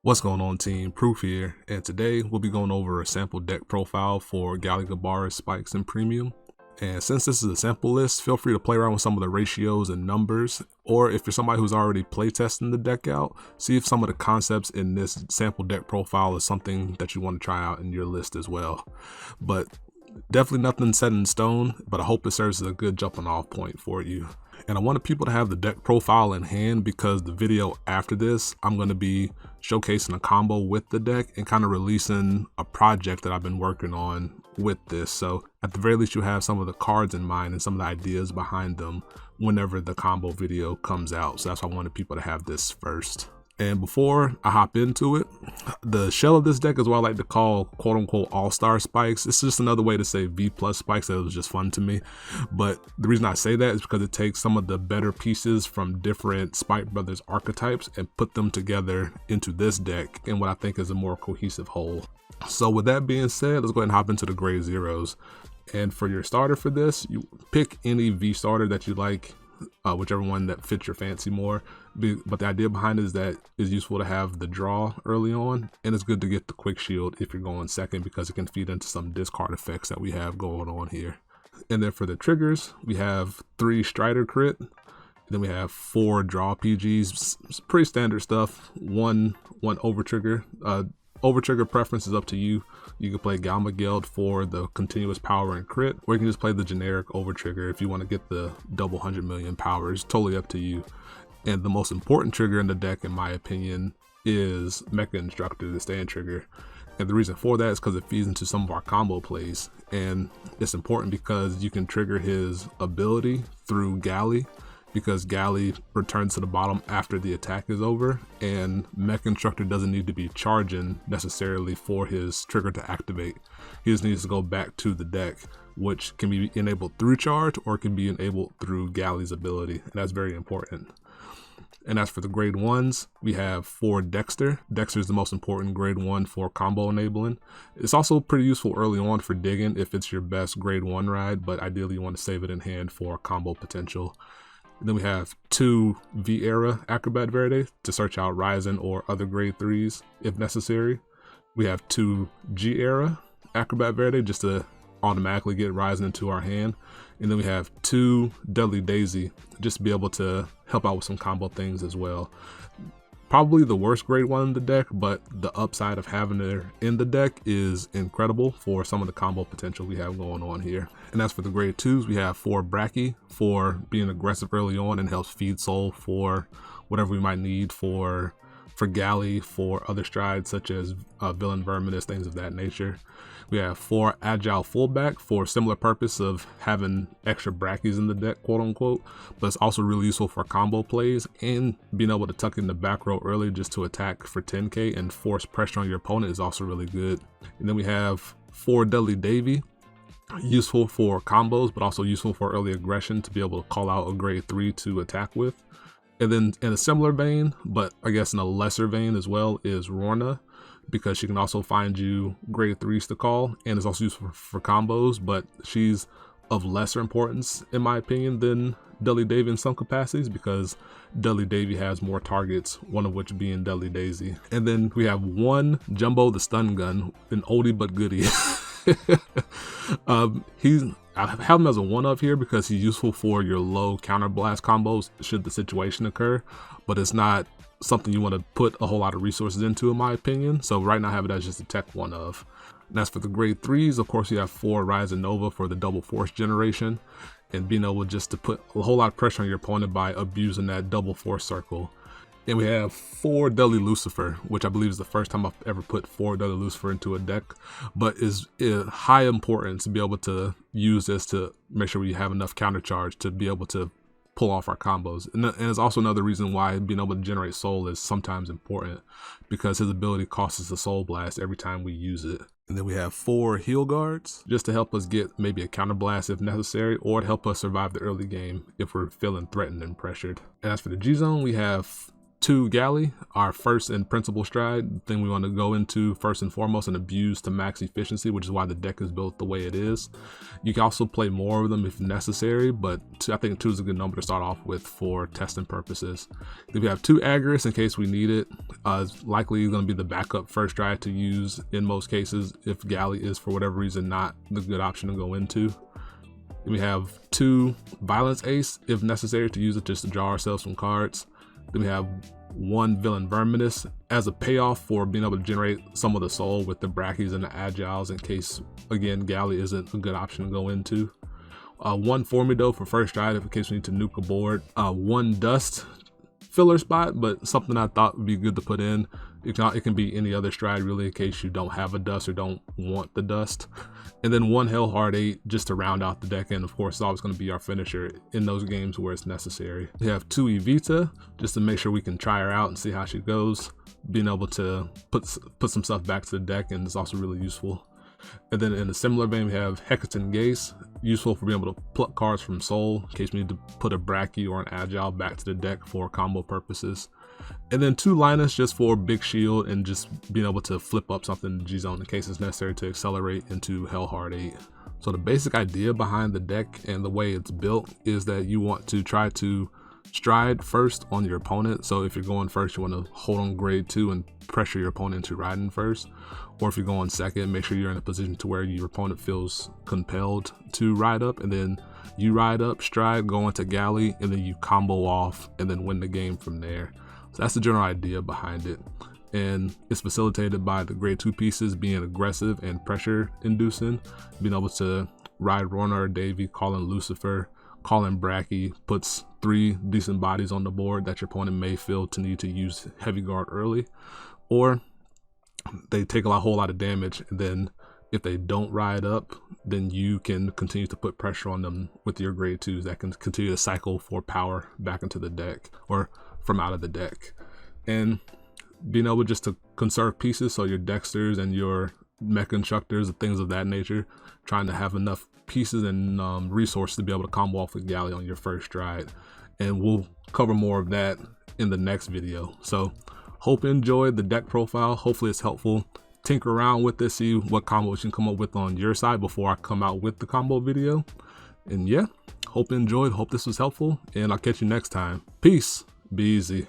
What's going on, team? Proof here, and today we'll be going over a sample deck profile for GALLY, Gabarus, Spikes, and Premium. And since this is a sample list, feel free to play around with some of the ratios and numbers, or if you're somebody who's already playtesting the deck out, see if some of the concepts in this sample deck profile is something that you want to try out in your list as well. But definitely nothing set in stone, but I hope it serves as a good jumping off point for you. And I wanted people to have the deck profile in hand because the video after this, I'm going to be showcasing a combo with the deck and kind of releasing a project that I've been working on with this. So at the very least, you have some of the cards in mind and some of the ideas behind them whenever the combo video comes out. So that's why I wanted people to have this first. And before I hop into it, the shell of this deck is what I like to call quote unquote all-star spikes. It's just another way to say V+ spikes. That was just fun to me. But the reason I say that is because it takes some of the better pieces from different Spike Brothers archetypes and put them together into this deck in what I think is a more cohesive whole. So with that being said, let's go ahead and hop into the grade zeros. And for your starter for this, you pick any V starter that you like. Whichever one that fits your fancy more. But the idea behind it is that it's useful to have the draw early on, and it's good to get the quick shield if you're going second because it can feed into some discard effects that we have going on here. And then for the triggers, we have 3 Strider crit, then we have 4 draw PGs. It's pretty standard stuff. One over trigger. Over trigger preference is up to you. You can play Gamma Geld for the continuous power and crit, or you can just play the generic over trigger if you want to get the double 100 million powers. Totally up to you. And the most important trigger in the deck, in my opinion, is Mecha Instructor, the stand trigger. And the reason for that is because it feeds into some of our combo plays. And it's important because you can trigger his ability through GALLY, because GALLY returns to the bottom after the attack is over, and Mech Instructor doesn't need to be charging necessarily for his trigger to activate. He just needs to go back to the deck, which can be enabled through charge or can be enabled through GALLY's ability, and that's very important. And as for the grade 1s, we have 4 Dexter. Dexter is the most important grade 1 for combo enabling. It's also pretty useful early on for digging if it's your best grade 1 ride, but ideally you want to save it in hand for combo potential. Then we have 2 V-Era Acrobat Verde to search out Ryzen or other grade 3s if necessary. We have 2 G-Era Acrobat Verde just to automatically get Ryzen into our hand. And then we have 2 Deadly Daisy just to be able to help out with some combo things as well. Probably the worst grade 1 in the deck, but the upside of having it in the deck is incredible for some of the combo potential we have going on here. And as for the grade 2s, we have 4 Bracky for being aggressive early on and helps feed soul for whatever we might need for GALLY, for other strides such as Villain Verminous, things of that nature. We have 4 Agile Fullback for similar purpose of having extra brackies in the deck, quote unquote, but it's also really useful for combo plays and being able to tuck in the back row early just to attack for 10k and force pressure on your opponent is also really good. And then we have 4 Deadly Davy, useful for combos, but also useful for early aggression to be able to call out a grade 3 to attack with. And then in a similar vein, but I guess in a lesser vein as well, is Rorna, because she can also find you grade 3s to call and is also useful for combos, but she's of lesser importance in my opinion than Deadly Davy in some capacities because Deadly Davy has more targets, one of which being Deadly Daisy. And then we have 1 Jumbo the Stun Gun, an oldie but goodie. I have him as a 1-up here because he's useful for your low counter blast combos should the situation occur, but it's not something you want to put a whole lot of resources into in my opinion. So right now I have it as just a tech 1-of. And as for the grade 3s, of course you have 4 Ryzen Nova for the double force generation and being able just to put a whole lot of pressure on your opponent by abusing that double force circle. And we have 4 Deadly Lucifer, which I believe is the first time I've ever put 4 Deadly Lucifer into a deck, but is high importance to be able to use this to make sure we have enough counter charge to be able to pull off our combos. And it's also another reason why being able to generate soul is sometimes important because his ability costs us a soul blast every time we use it. And then we have 4 heal guards just to help us get maybe a counter blast if necessary, or to help us survive the early game if we're feeling threatened and pressured. And as for the G zone, we have 2 GALLY, our first and principal stride, thing we want to go into first and foremost and abuse to max efficiency, which is why the deck is built the way it is. You can also play more of them if necessary, but I think 2 is a good number to start off with for testing purposes. Then we have 2 Agarus in case we need it. It's likely going to be the backup first stride to use in most cases if Galley is for whatever reason not the good option to go into. Then we have 2 Violence Ace if necessary to use it just to draw ourselves some cards. Then we have 1 Villain Verminous as a payoff for being able to generate some of the soul with the Brackies and the Agiles in case, again, Galley isn't a good option to go into. 1 Formido for first stride in case we need to nuke a board. 1 Dust filler spot, but something I thought would be good to put in. It can be any other stride really in case you don't have a dust or don't want the dust. And then 1 Hellheart 8 just to round out the deck, and of course it's always going to be our finisher in those games where it's necessary. We have 2 Evita just to make sure we can try her out and see how she goes. Being able to put some stuff back to the deck, and it's also really useful. And then in a similar vein, we have Hecaton Gaze, useful for being able to pluck cards from Soul in case we need to put a Brachy or an Agile back to the deck for combo purposes. And then 2 Linus just for big shield and just being able to flip up something to G-Zone in case it's necessary to accelerate into Hellheart 8. So the basic idea behind the deck and the way it's built is that you want to try to stride first on your opponent. So if you're going first, you want to hold on grade 2 and pressure your opponent into riding first. Or if you're going second, make sure you're in a position to where your opponent feels compelled to ride up, and then you ride up, stride, go into Galley, and then you combo off and then win the game from there. So that's the general idea behind it. And it's facilitated by the grade 2 pieces being aggressive and pressure inducing, being able to ride Rona or Davy, call in Lucifer, call in Brachy, puts 3 decent bodies on the board that your opponent may feel to need to use heavy guard early, or they take a whole lot of damage, and then if they don't ride up, then you can continue to put pressure on them with your grade 2s that can continue to cycle for power back into the deck or from out of the deck. And being able just to conserve pieces, so your Dexters and your Mech Instructors and things of that nature, trying to have enough pieces and resources to be able to combo off with Galley on your first stride. And we'll cover more of that in the next video. So hope you enjoyed the deck profile. Hopefully it's helpful. Tinker around with this, see what combos you can come up with on your side before I come out with the combo video. And yeah, hope you enjoyed, hope this was helpful, and I'll catch you next time. Peace, be easy.